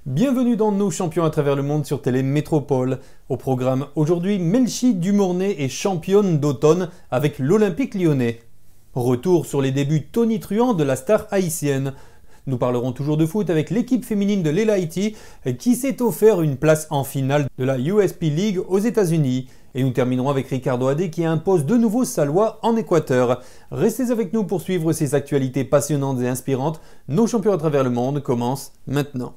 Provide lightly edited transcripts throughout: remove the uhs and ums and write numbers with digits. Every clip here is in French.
Bienvenue dans Nos champions à travers le monde sur Télé Métropole. Au programme aujourd'hui, Melchi Dumornay est championne d'automne avec l'Olympique lyonnais. Retour sur les débuts tonitruants de la star haïtienne. Nous parlerons toujours de foot avec l'équipe féminine de l'El-Haïti qui s'est offert une place en finale de la USP League aux États-Unis. Et nous terminerons avec Ricardo Adé qui impose de nouveau sa loi en Équateur. Restez avec nous pour suivre ces actualités passionnantes et inspirantes. Nos champions à travers le monde commencent maintenant.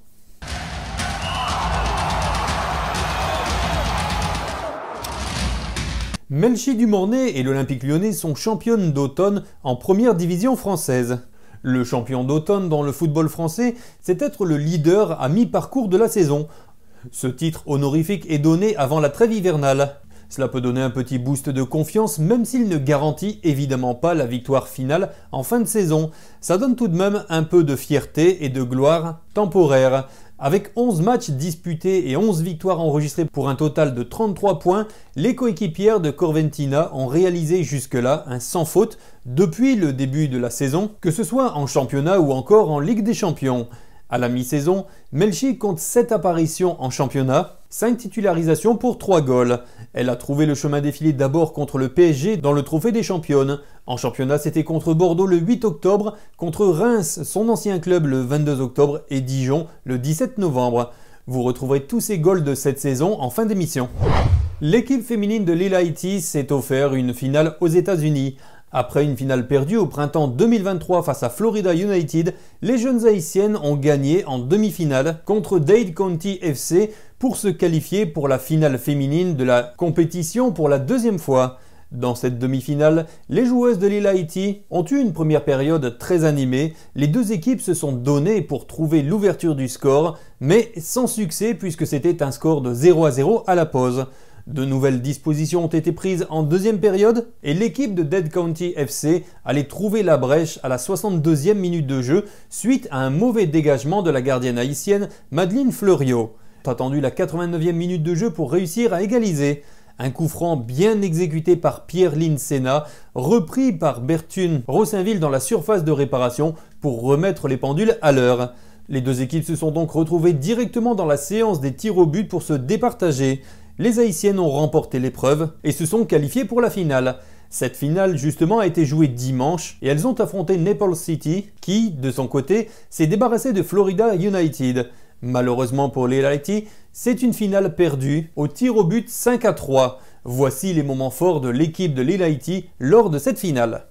Melchi Dumornay et l'Olympique lyonnais sont championnes d'automne en première division française. Le champion d'automne dans le football français, c'est être le leader à mi-parcours de la saison. Ce titre honorifique est donné avant la trêve hivernale. Cela peut donner un petit boost de confiance même s'il ne garantit évidemment pas la victoire finale en fin de saison. Ça donne tout de même un peu de fierté et de gloire temporaire. Avec 11 matchs disputés et 11 victoires enregistrées pour un total de 33 points, les coéquipières de Corventina ont réalisé jusque-là un sans faute depuis le début de la saison, que ce soit en championnat ou encore en Ligue des Champions. À la mi-saison, Melchi compte 7 apparitions en championnat, 5 titularisations pour 3 goals. Elle a trouvé le chemin défilé d'abord contre le PSG dans le Trophée des Championnes. En championnat, c'était contre Bordeaux le 8 octobre, contre Reims, son ancien club, le 22 octobre et Dijon le 17 novembre. Vous retrouverez tous ces goals de cette saison en fin d'émission. L'équipe féminine de l'El-Haïti s'est offert une finale aux États-Unis. Après une finale perdue au printemps 2023 face à Florida United, les jeunes haïtiennes ont gagné en demi-finale contre Dade County FC pour se qualifier pour la finale féminine de la compétition pour la deuxième fois. Dans cette demi-finale, les joueuses de l'El-Haïti ont eu une première période très animée. Les deux équipes se sont données pour trouver l'ouverture du score, mais sans succès puisque c'était un score de 0-0 à la pause. De nouvelles dispositions ont été prises en deuxième période et l'équipe de Dade County FC allait trouver la brèche à la 62e minute de jeu suite à un mauvais dégagement de la gardienne haïtienne Madeleine Fleuriot. On a attendu la 89e minute de jeu pour réussir à égaliser. Un coup franc bien exécuté par Pierre-Lynn Senna, repris par Berthune Rossainville dans la surface de réparation pour remettre les pendules à l'heure. Les deux équipes se sont donc retrouvées directement dans la séance des tirs au but pour se départager. Les Haïtiennes ont remporté l'épreuve et se sont qualifiées pour la finale. Cette finale, justement, a été jouée dimanche et elles ont affronté Naples City qui, de son côté, s'est débarrassé de Florida United. Malheureusement pour l'El-Haïti, c'est une finale perdue au tir au but 5-3. Voici les moments forts de l'équipe de l'El-Haïti lors de cette finale.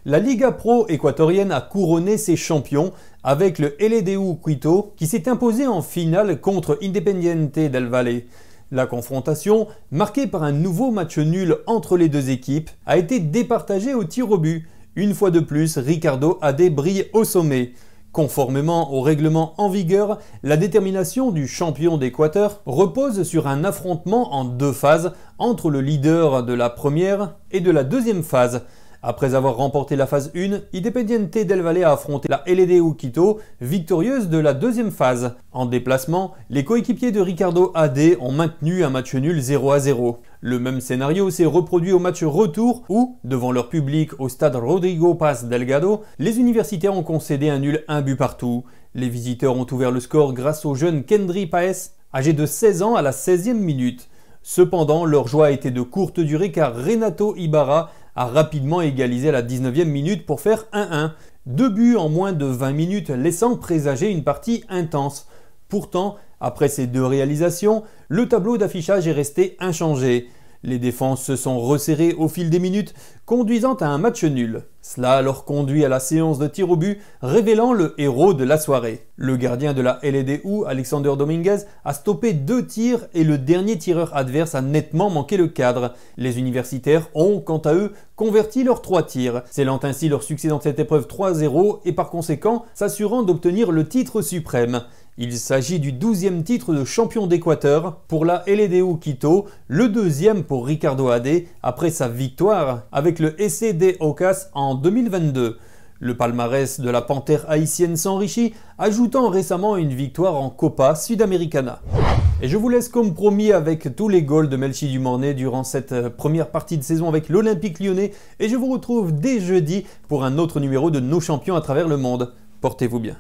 La Liga Pro équatorienne a couronné ses champions avec le LDU Quito qui s'est imposé en finale contre Independiente del Valle. La confrontation, marquée par un nouveau match nul entre les deux équipes, a été départagée au tir au but. Une fois de plus, Ricardo Adé brille au sommet. Conformément au règlement en vigueur, la détermination du champion d'Équateur repose sur un affrontement en deux phases entre le leader de la première et de la deuxième phase. Après avoir remporté la phase 1, Independiente del Valle a affronté la LDU Quito, victorieuse de la deuxième phase. En déplacement, les coéquipiers de Ricardo Adé ont maintenu un match nul 0-0. Le même scénario s'est reproduit au match retour où, devant leur public au stade Rodrigo Paz Delgado, les universitaires ont concédé un nul 1 but partout. Les visiteurs ont ouvert le score grâce au jeune Kendry Paes, âgé de 16 ans à la 16e minute. Cependant, leur joie a été de courte durée car Renato Ibarra a rapidement égalisé à la 19e minute pour faire 1-1. 2 buts en moins de 20 minutes laissant présager une partie intense. Pourtant, après ces deux réalisations, le tableau d'affichage est resté inchangé. Les défenses se sont resserrées au fil des minutes, conduisant à un match nul. Cela leur conduit à la séance de tir au but, révélant le héros de la soirée. Le gardien de la LDU, Alexander Dominguez, a stoppé 2 tirs et le dernier tireur adverse a nettement manqué le cadre. Les universitaires ont, quant à eux, converti leurs 3 tirs, scellant ainsi leur succès dans cette épreuve 3-0 et par conséquent s'assurant d'obtenir le titre suprême. Il s'agit du 12e titre de champion d'Équateur pour la LDU Quito, le 2e pour Ricardo Ade après sa victoire avec le SC de Aucas en 2022. Le palmarès de la panthère haïtienne s'enrichit, ajoutant récemment une victoire en Copa Sudamericana. Et je vous laisse comme promis avec tous les goals de Melchi Dumornay durant cette première partie de saison avec l'Olympique Lyonnais et je vous retrouve dès jeudi pour un autre numéro de Nos Champions à travers le monde. Portez-vous bien.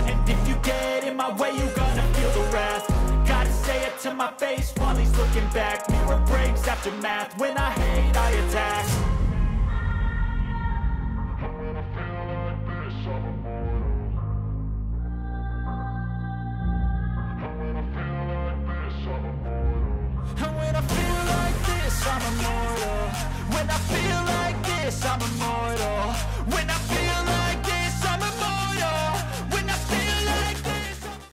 And if you get in my way, you gonna feel the wrath. Gotta say it to my face while he's looking back. Mirror breaks after math. When I hate, I attack. And when I feel like this, I'm immortal. And when I feel like this, I'm immortal. And when I feel like this, I'm immortal. When I feel like this, I'm immortal. When I